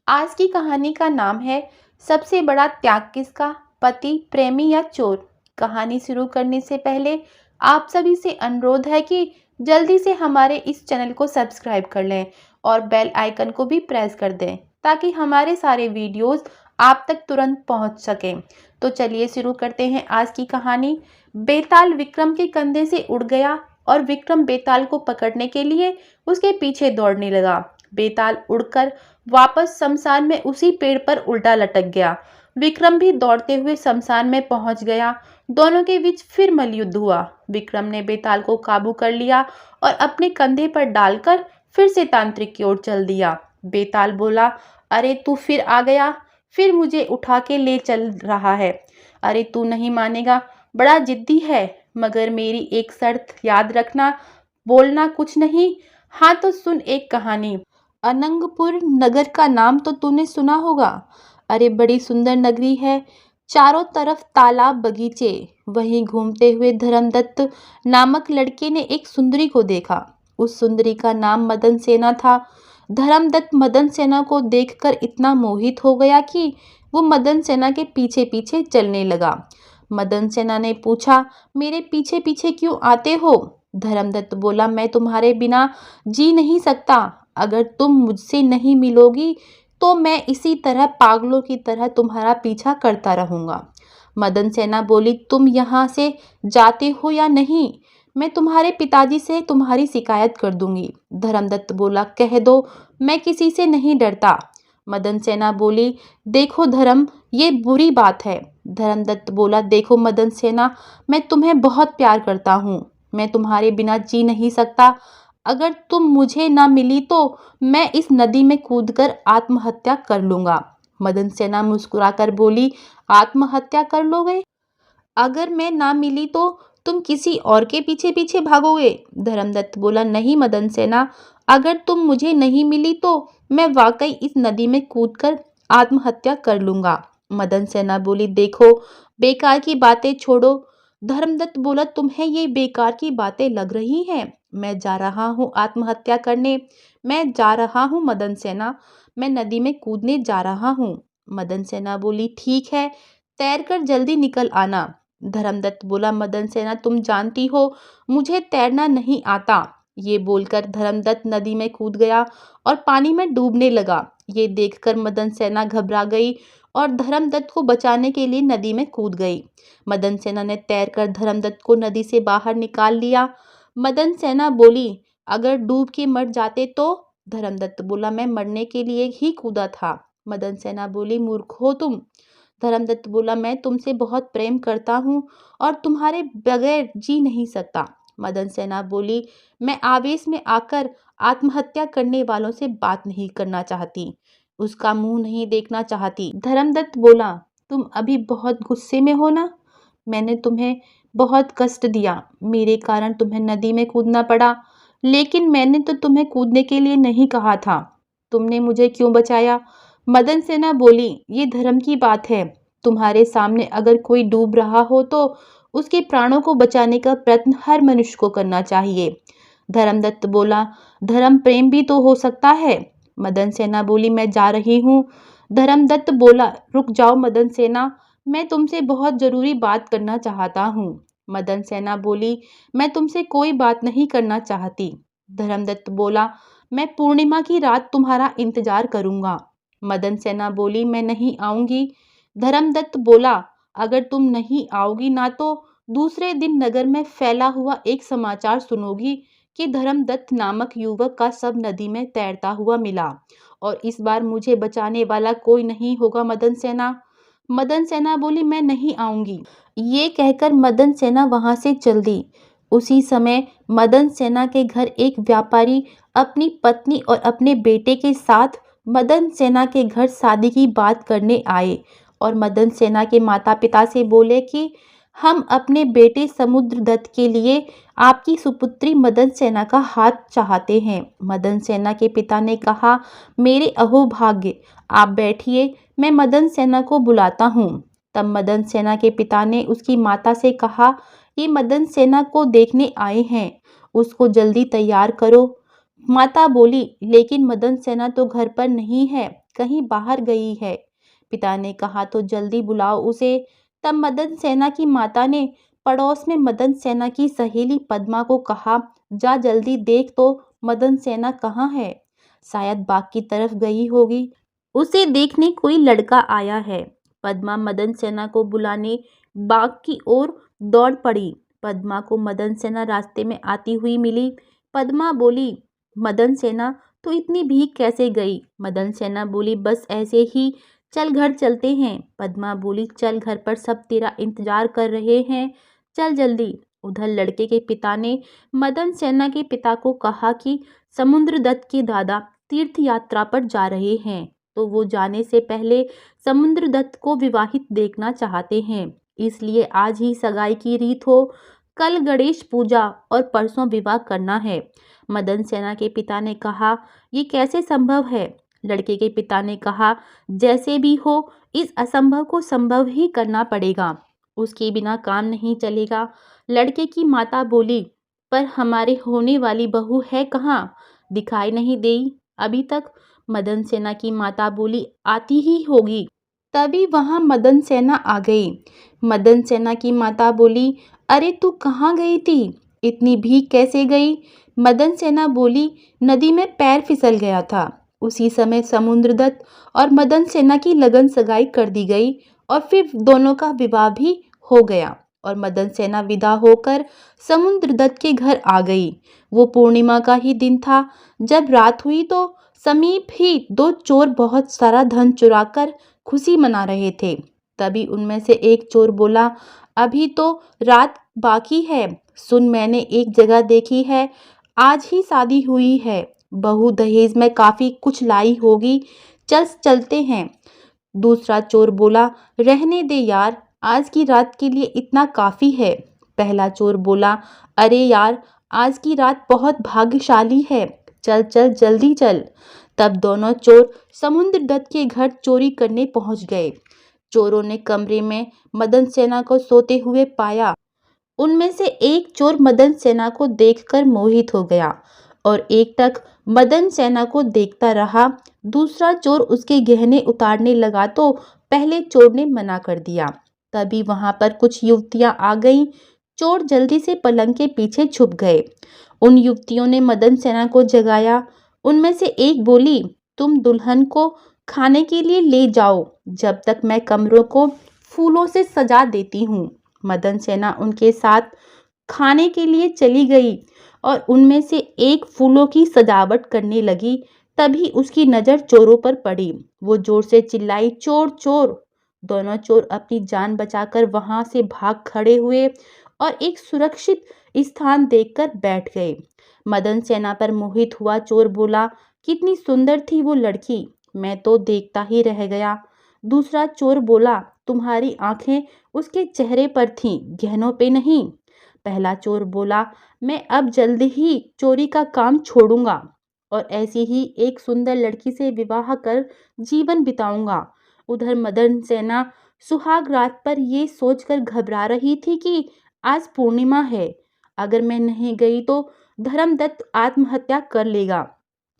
आज की कहानी का नाम है सबसे बड़ा त्याग किसका, पति, प्रेमी या चोर। कहानी शुरू करने से पहले आप सभी से अनुरोध है कि जल्दी से हमारे इस चैनल को सब्सक्राइब कर लें और बेल आइकन को भी प्रेस कर दें ताकि हमारे सारे वीडियोस आप तक तुरंत पहुंच सकें। तो चलिए शुरू करते हैं आज की कहानी। बेताल विक्रम के कंधे से उड़ गया और विक्रम बेताल को पकड़ने के लिए उसके पीछे दौड़ने लगा। बेताल उड़कर वापस शमशान में उसी पेड़ पर उल्टा लटक गया। विक्रम भी दौड़ते हुए शमशान में पहुंच गया। दोनों के बीच फिर मल्लयुद्ध हुआ। विक्रम ने बेताल को काबू कर लिया और अपने कंधे पर डालकर फिर से तांत्रिक की ओर चल दिया। बेताल बोला, अरे तू फिर आ गया, फिर मुझे उठा के ले चल रहा है। अरे तू नहीं मानेगा, बड़ा जिद्दी है, मगर मेरी एक शर्त याद रखना, बोलना कुछ नहीं। हाँ तो सुन एक कहानी। अनंगपुर नगर का नाम तो तूने सुना होगा। अरे बड़ी सुंदर नगरी है, चारों तरफ तालाब बगीचे। वहीं घूमते हुए धर्मदत्त नामक लड़के ने एक सुंदरी को देखा। उस सुंदरी का नाम मदन सेना था। धर्मदत्त मदन सेना को देखकर इतना मोहित हो गया कि वो मदन सेना के पीछे पीछे चलने लगा। मदन सेना ने पूछा, मेरे पीछे पीछे क्यों आते हो? धर्मदत्त बोला, मैं तुम्हारे बिना जी नहीं सकता। अगर तुम मुझसे नहीं मिलोगी तो मैं इसी तरह पागलों की तरह तुम्हारा पीछा करता रहूंगा। मदन सेना बोली, तुम यहाँ से जाते हो या नहीं? मैं तुम्हारे पिताजी से तुम्हारी शिकायत कर दूंगी। धर्मदत्त बोला, कह दो, मैं किसी से नहीं डरता। मदन सेना बोली, देखो धर्म, ये बुरी बात है। धर्मदत्त बोला, देखो मदन सेना, मैं तुम्हें बहुत प्यार करता हूँ। मैं तुम्हारे बिना जी नहीं सकता। अगर तुम मुझे ना मिली तो मैं इस नदी में कूदकर आत्महत्या कर लूंगा। मदन सेना मुस्कुराकर बोली, आत्महत्या कर लोगे? अगर मैं ना मिली तो तुम किसी और के पीछे पीछे भागोगे? धर्मदत्त बोला, नहीं मदन सेना, अगर तुम मुझे नहीं मिली तो मैं वाकई इस नदी में कूदकर आत्महत्या कर लूंगा। मदन सेना बोली, देखो बेकार की बातें छोड़ो। धर्मदत्त बोला, तुम्हें ये बेकार की बातें लग रही हैं? मैं जा रहा हूँ आत्महत्या करने। मैं जा रहा हूँ मदन सेना, मैं नदी में कूदने जा रहा हूँ। मदन सेना बोली, ठीक है, तैर कर जल्दी निकल आना। धर्मदत्त बोला, मदन सेना, तुम जानती हो मुझे तैरना नहीं आता। ये बोलकर धर्मदत्त नदी में कूद गया और पानी में डूबने लगा। ये देखकर मदन सेना घबरा गई और धर्मदत्त को बचाने के लिए नदी में कूद गई। मदन सेना ने तैरकर धर्मदत्त को नदी से बाहर निकाल लिया। मदन सेना बोली, अगर डूब के मर जाते तो? धर्मदत्त बोला, मैं मरने के लिए ही कूदा था। मदन सेना बोली, मूर्ख हो तुम। धर्मदत्त बोला, मैं तुमसे बहुत प्रेम करता हूँ और तुम्हारे बगैर जी नहीं सकता। मदन सेना बोली, मैं आवेश में आकर आत्महत्या करने वालों से बात नहीं करना चाहती, उसका मुंह नहीं देखना चाहती। धर्मदत्त बोला, तुम अभी बहुत गुस्से में हो ना? मैंने तुम्हें बहुत कष्ट दिया, मेरे कारण तुम्हें नदी में कूदना पड़ा, लेकिन मैंने तो तुम्हें कूदने के लिए नहीं कहा था। तुमने मुझे क्यों बचाया? मदन सेना बोली, ये धर्म की बात है। तुम्हारे सामने अगर कोई डूब रहा हो तो उसके प्राणों को बचाने का प्रयत्न हर मनुष्य को करना चाहिए। धर्मदत्त बोला, धर्म प्रेम भी तो हो सकता है। मदन सेना बोली, मैं जा रही हूँ। धर्मदत्त बोला, रुक जाओ मदन सेना, मैं तुमसे बहुत जरूरी बात करना चाहता हूँ। मदन सेना बोली, मैं तुमसे कोई बात नहीं करना चाहती। धर्मदत्त बोला, मैं पूर्णिमा की रात तुम्हारा इंतजार करूंगा। मदन सेना बोली, मैं नहीं आऊंगी। धर्मदत्त बोला, अगर तुम नहीं आओगी ना तो दूसरे दिन नगर में फैला हुआ एक समाचार सुनोगी कि धर्मदत्त नामक युवक का शव नदी में तैरता हुआ मिला और इस बार मुझे बचाने वाला कोई नहीं होगा मदन सेना। मदन सेना बोली, मैं नहीं आऊंगी। ये कहकर मदन सेना वहां से चल दी। उसी समय मदन सेना के घर एक व्यापारी अपनी पत्नी और अपने बेटे के साथ मदन सेना के घर शादी की बात करने आए और मदन सेना के माता पिता से बोले कि हम अपने बेटे समुद्रदत्त के लिए आपकी सुपुत्री मदन सेना का हाथ चाहते हैं। मदन सेना के पिता ने कहा, मेरे अहोभाग्य, आप बैठिए, मैं मदन सेना को बुलाता हूँ। तब मदन सेना के पिता ने उसकी माता से कहा, ये मदन सेना को देखने आए हैं, उसको जल्दी तैयार करो। माता बोली, लेकिन मदन सेना तो घर पर नहीं है। कहीं बाहर गई है। पिता ने कहा तो जल्दी बुलाओ उसे। तब मदन सेना की माता ने पड़ोस में मदन सेना की सहेली पद्मा को कहा, जा जल्दी देख तो मदन सेना कहाँ है। शायद बाग की तरफ गई होगी, उसे देखने कोई लड़का आया है। पद्मा मदन सेना को बुलाने बाग की ओर दौड़ पड़ी। पद्मा को मदन सेना रास्ते में आती हुई मिली। पद्मा बोली, मदन सेना तो इतनी भीग कैसे गई। मदन सेना बोली, बस ऐसे ही, चल घर चलते हैं। पद्मा बोली, चल, घर पर सब तेरा इंतजार कर रहे हैं, चल जल्दी। उधर लड़के के पिता ने मदन सेना के पिता को कहा कि समुद्रदत्त के दादा तीर्थ यात्रा पर जा रहे हैं, तो वो जाने से पहले समुद्रदत्त को विवाहित देखना चाहते हैं, इसलिए आज ही सगाई की रीत हो, कल गणेश पूजा और परसों विवाह करना है। मदन सेना के पिता ने कहा, ये कैसे संभव है। लड़के के पिता ने कहा, जैसे भी हो इस असंभव को संभव ही करना पड़ेगा, उसके बिना काम नहीं चलेगा। लड़के की माता बोली, पर हमारे होने वाली बहू है कहाँ, दिखाई नहीं देई अभी तक। मदन सेना की माता बोली, आती ही होगी। तभी वहां मदन सेना आ गई। मदन सेना की माता बोली, अरे तू कहाँ गई थी, इतनी भीग कैसे गई। मदन सेना बोली, नदी में पैर फिसल गया था। उसी समय समुद्रदत्त और मदन सेना की लगन सगाई कर दी गई और फिर दोनों का विवाह भी हो गया और मदन सेना विदा होकर समुद्रदत्त के घर आ गई। वो पूर्णिमा का ही दिन था। जब रात हुई तो समीप ही दो चोर बहुत सारा धन चुराकर खुशी मना रहे थे। तभी उनमें से एक चोर बोला, अभी तो रात बाकी है, सुन मैंने एक जगह देखी है, आज ही शादी हुई है, बहू दहेज में काफी कुछ लाई होगी, चल चलते हैं। दूसरा चोर बोला, रहने दे यार, आज की रात के लिए इतना काफी है। पहला चोर बोला, अरे यार, आज की रात बहुत भाग्यशाली है, चल चल जल्दी चल। तब दोनों चोर समुद्रदत्त के घर चोरी करने पहुंच गए। चोरों ने कमरे में मदन सेना को सोते हुए पाया। उनमें से एक चोर मदन सेना को देखकर मोहित हो गया और एकटक मदन सेना को देखता रहा। दूसरा चोर उसके गहने उतारने लगा तो पहले चोर ने मना कर दिया। तभी वहां पर कुछ युवतियां आ गईं। चोर जल्दी से पलंग के पीछे छुप गए। उन युवतियों ने मदन सेना को जगाया। उनमें से एक बोली, तुम दुल्हन को खाने के लिए ले जाओ, जब तक मैं कमरों को फूलों से सजा देती हूँ। मदन सेना उनके साथ खाने के लिए चली गई और उनमें से एक फूलों की सजावट करने लगी। तभी उसकी नज़र चोरों पर पड़ी। वो जोर से चिल्लाई, चोर चोर। दोनों चोर अपनी जान बचाकर वहां से भाग खड़े हुए और एक सुरक्षित स्थान देखकर बैठ गए। मदन सेना पर मोहित हुआ चोर बोला, कितनी सुंदर थी वो लड़की, मैं तो देखता ही रह गया। दूसरा चोर बोला, तुम्हारी आंखें उसके चेहरे पर थीं, गहनों पे नहीं। पहला चोर बोला, मैं अब जल्द ही चोरी का काम छोड़ूंगा और ऐसी ही एक सुंदर लड़की से विवाह कर जीवन बिताऊंगा। उधर मदन सेना सुहाग रात पर ये सोचकर घबरा रही थी कि आज पूर्णिमा है, अगर मैं नहीं गई तो धर्मदत्त आत्महत्या कर लेगा।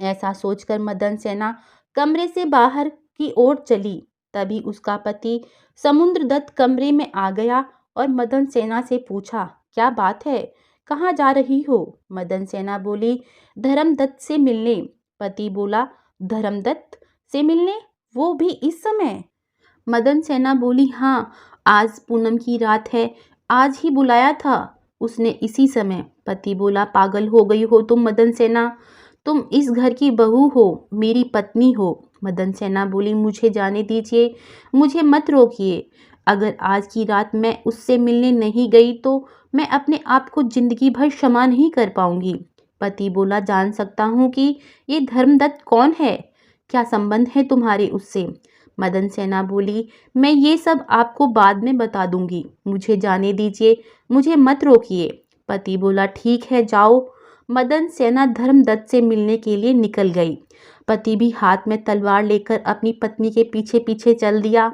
ऐसा सोचकर मदन सेना कमरे से बाहर की ओर चली। तभी उसका पति समुद्रदत्त कमरे में आ गया और मदन सेना से पूछा, क्या बात है, कहाँ जा रही हो। मदन सेना बोली, धर्मदत्त से मिलने। पति बोला, धर्मदत्त से मिलने, वो भी इस समय। मदन सेना बोली, हाँ, आज पूनम की रात है, आज ही बुलाया था उसने इसी समय। पति बोला, पागल हो गई हो तुम मदन सेना, तुम इस घर की बहू हो, मेरी पत्नी हो। मदन सेना बोली, मुझे जाने दीजिए, मुझे मत रोकिए, अगर आज की रात मैं उससे मिलने नहीं गई तो मैं अपने आप को जिंदगी भर क्षमा नहीं कर पाऊंगी। पति बोला, जान सकता हूँ कि ये धर्मदत्त कौन है, क्या संबंध है तुम्हारे उससे। मदन सेना बोली, मैं ये सब आपको बाद में बता दूंगी, मुझे जाने दीजिए, मुझे मत रोकिए। पति बोला, ठीक है, जाओ। मदन सेना धर्मदत्त से मिलने के लिए निकल गई। पति भी हाथ में तलवार लेकर अपनी पत्नी के पीछे पीछे चल दिया।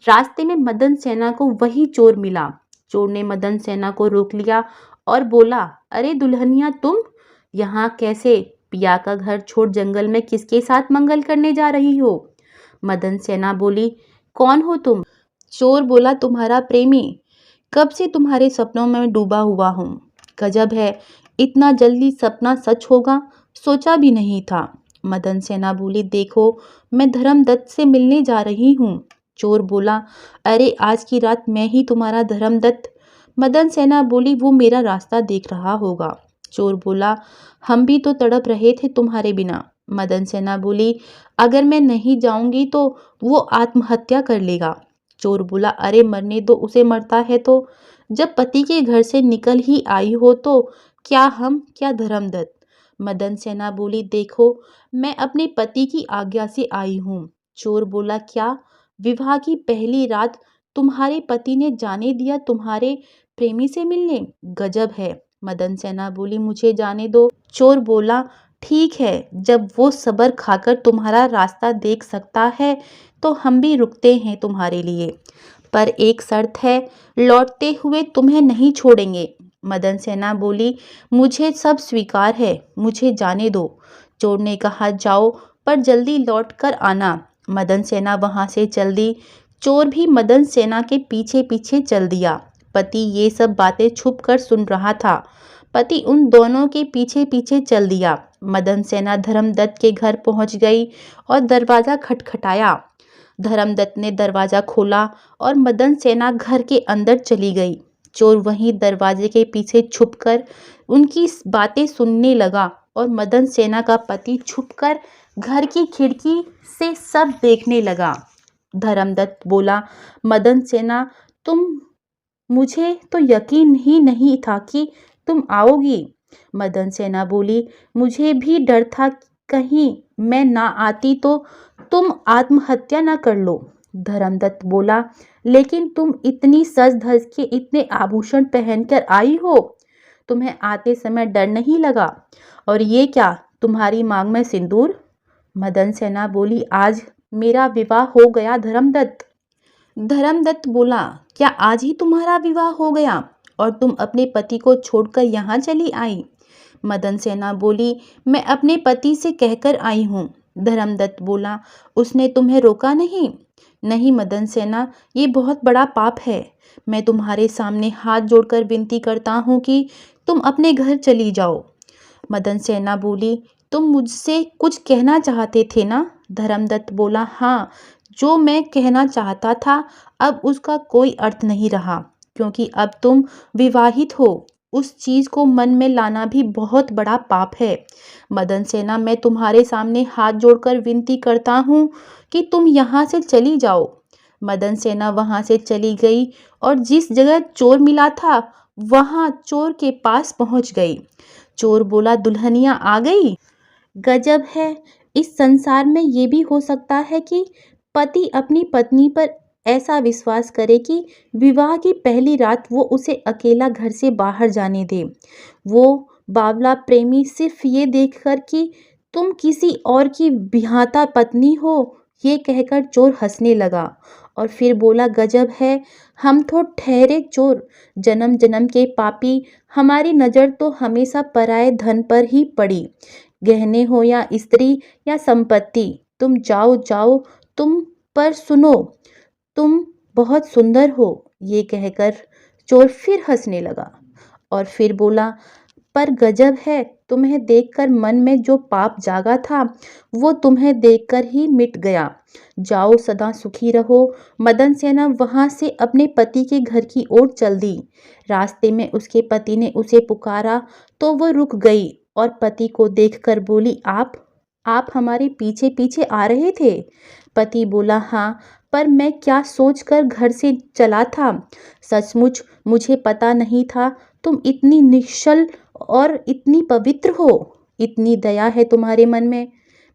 रास्ते में मदन सेना को वही चोर मिला। चोर ने मदन सेना को रोक लिया और बोला, अरे दुल्हनिया, तुम यहाँ कैसे, पिया का घर छोड़ जंगल में किसके साथ मंगल करने जा रही हो। मदन सेना बोली, कौन हो तुम? चोर बोला, तुम्हारा प्रेमी। कब से तुम्हारे सपनों में डूबा हुआ हूँ। गजब है, इतना जल्दी सपना सच होगा, सोचा भी नहीं था। मदन सेना बोली, देखो मैं धर्मदत्त से मिलने जा रही हूँ। चोर बोला, अरे आज की रात मैं ही तुम्हारा धर्मदत्त। मदन सेना बोली, वो मेरा रास्ता देख रहा होगा। चोर बोला, हम भी तो तड़प रहे थे तुम्हारे बिना। मदन सेना बोली, अगर मैं नहीं जाऊंगी तो वो आत्महत्या कर लेगा। चोर बोला, अरे मरने दो उसे, मरता है तो। जब पति के घर से निकल ही आई हो तो क्या हम, क्या धर्मदत्त। मदन सेना बोली, देखो मैं अपने पति की आज्ञा से आई हूँ। चोर बोला, क्या? विवाह की पहली रात तुम्हारे पति ने जाने दिया तुम्हारे प्रेमी से मिलने? गजब है। मदन सेना बोली, मुझे जाने दो। चोर बोला, ठीक है, जब वो सब्र खाकर तुम्हारा रास्ता देख सकता है तो हम भी रुकते हैं तुम्हारे लिए, पर एक शर्त है, लौटते हुए तुम्हें नहीं छोड़ेंगे। मदन सेना बोली, मुझे सब स्वीकार है, मुझे जाने दो। चोर ने कहा, जाओ पर जल्दी लौट कर आना। मदन सेना वहां से चल दी। चोर भी मदन सेना के पीछे पीछे चल दिया। पति ये सब बातें छुप कर सुन रहा था। पति उन दोनों के पीछे पीछे चल दिया। मदन सेना धर्मदत्त के घर पहुंच गई और दरवाजा खटखटाया। धर्मदत्त ने दरवाजा खोला और मदन सेना घर के अंदर चली गई। चोर वहीं दरवाजे के पीछे छुपकर उनकी बातें सुनने लगा और मदन सेना का पति छुपकर घर की खिड़की से सब देखने लगा। धर्मदत्त बोला, मदन सेना, तुम, मुझे तो यकीन ही नहीं था कि तुम आओगी। मदन सेना बोली, मुझे भी डर था कहीं मैं ना आती तो तुम आत्महत्या ना कर लो। धर्मदत्त बोला, लेकिन तुम इतनी सज धज के, इतने आभूषण पहनकर आई हो, तुम्हें आते समय डर नहीं लगा? और ये क्या, तुम्हारी मांग में सिंदूर? मदन सेना बोली, आज मेरा विवाह हो गया धर्मदत्त। धर्मदत्त बोला, क्या आज ही तुम्हारा विवाह हो गया और तुम अपने पति को छोड़कर यहाँ चली आई? मदन सेना बोली, मैं अपने पति से कहकर आई हूँ। धर्मदत्त बोला, उसने तुम्हें रोका नहीं? नहीं मदन सेना, ये बहुत बड़ा पाप है। मैं तुम्हारे सामने हाथ जोड़कर विनती करता हूँ कि तुम अपने घर चली जाओ। मदन सेना बोली, तुम मुझसे कुछ कहना चाहते थे ना? धर्मदत्त बोला, हाँ, जो मैं कहना चाहता था अब उसका कोई अर्थ नहीं रहा, क्योंकि अब तुम विवाहित हो। उस चीज को मन में लाना भी बहुत बड़ा पाप है। मदन सेना, मैं तुम्हारे सामने हाथ जोड़कर विनती करता हूँ कि तुम यहाँ से चली जाओ। मदन सेना वहां से चली गई और जिस जगह चोर मिला था वहां चोर के पास पहुंच गई। चोर बोला, दुल्हनिया आ गई? गजब है, इस संसार में ये भी हो सकता है कि पति अपनी पत्नी पर ऐसा विश्वास करे कि विवाह की पहली रात वो उसे अकेला घर से बाहर जाने दे। वो बावला प्रेमी सिर्फ ये देखकर कि तुम किसी और की बिहाता पत्नी हो, ये कहकर चोर हंसने लगा और फिर बोला, गजब है, हम तो ठहरे चोर, जन्म जन्म के पापी। हमारी नज़र तो हमेशा पराये धन पर ही पड़ी, गहने हो या स्त्री या संपत्ति। तुम जाओ जाओ, तुम पर सुनो, तुम बहुत सुंदर हो। ये कहकर चोर फिर हंसने लगा और फिर बोला, पर गजब है, तुम्हें देखकर मन में जो पाप जागा था वो तुम्हें देखकर ही मिट गया। जाओ, सदा सुखी रहो। मदन सेना वहां से अपने पति के घर की ओर चल दी। रास्ते में उसके पति ने उसे पुकारा तो वो रुक गई और पति को देखकर बोली, आप हमारे पीछे पीछे आ रहे थे? पति बोला, हाँ, पर मैं क्या सोचकर घर से चला था। सचमुच मुझे पता नहीं था तुम इतनी निश्चल और इतनी पवित्र हो। इतनी दया है तुम्हारे मन में।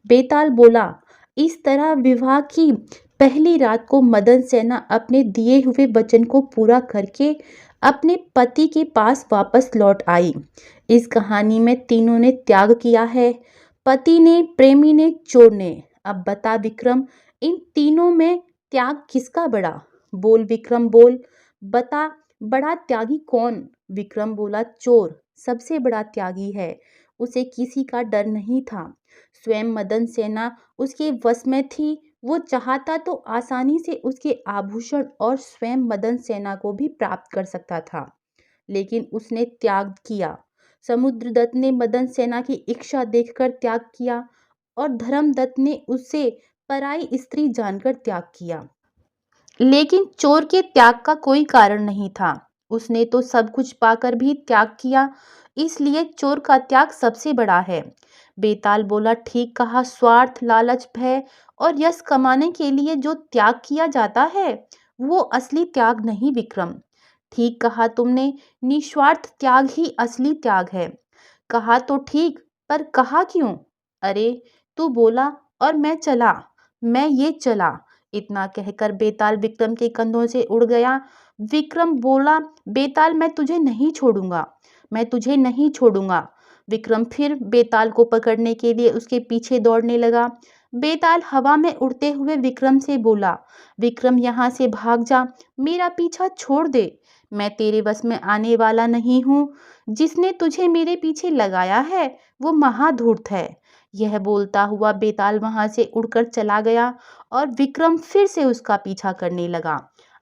बेताल बोला। इस तरह विवाह की पहली रात को मदन सेना अपने दिए हुए वचन को पूरा करके अपने पति के पास वापस लौट आई। इस कहानी में तीनों ने त्याग किया है, पति ने, प्रेमी ने, चोर ने। अब बता विक्रम, इन तीनों में त्याग किसका बड़ा? बोल विक्रम बोल, बता, बड़ा त्यागी कौन? विक्रम बोला, चोर सबसे बड़ा त्यागी है, उसे किसी का डर नहीं था। स्वयं मदन सेना उसके वश में थी, वो चाहता तो आसानी से उसके आभूषण और स्वयं मदन सेना को भी प्राप्त कर सकता था, लेकिन उसने त्याग किया। समुद्रदत्त ने मदन सेना की इच्छा देखकर त्याग किया और धर्मदत्त ने उसे पराई स्त्री जानकर त्याग किया। लेकिन चोर के त्याग का कोई कारण नहीं था। उसने तो सब कुछ पाकर भी त्याग किया, इसलिए चोर का त्याग सबसे बड़ा है। बेताल बोला, ठीक कहा। स्वार्थ, लालच, भय और यश कमाने के लिए जो त्याग किया जाता है वो असली त्याग नहीं विक्रम। ठीक कहा तुमने, निस्वार्थ त्याग ही असली त्याग है। कहा तो ठीक, पर कहा क्यों? अरे, तू बोला और मैं चला, मैं ये चला। इतना कहकर बेताल विक्रम के कंधों से उड़ गया। विक्रम बोला, बेताल मैं तुझे नहीं छोड़ूंगा, मैं तुझे नहीं छोड़ूंगा। विक्रम फिर बेताल को पकड़ने के लिए उसके पीछे दौड़ने लगा। बेताल हवा में उड़ते हुए विक्रम से बोला, विक्रम यहाँ से भाग जा, मेरा पीछा छोड़ दे, मैं तेरे बस में आने वाला नहीं हूँ। जिसने तुझे मेरे पीछे लगाया है वो महाधूर्त है। यह बोलता हुआ बेताल वहां से उड़कर चला गया और विक्रम फिर से उसका पीछा करने लगा।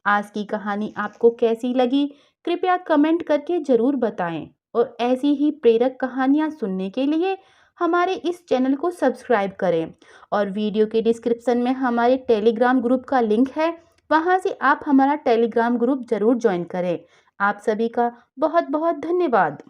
आज की कहानी आपको कैसी लगी? कृपया कमेंट करके जरूर बताएं और ऐसी ही प्रेरक कहानियां सुनने के लिए हमारे इस चैनल को सब्सक्राइब करें और वीडियो के डिस्क्रिप्शन में हमारे टेलीग्राम ग्रुप का लिंक है, वहां से आप हमारा टेलीग्राम ग्रुप जरूर ज्वाइन करें। आप सभी का बहुत बहुत धन्यवाद।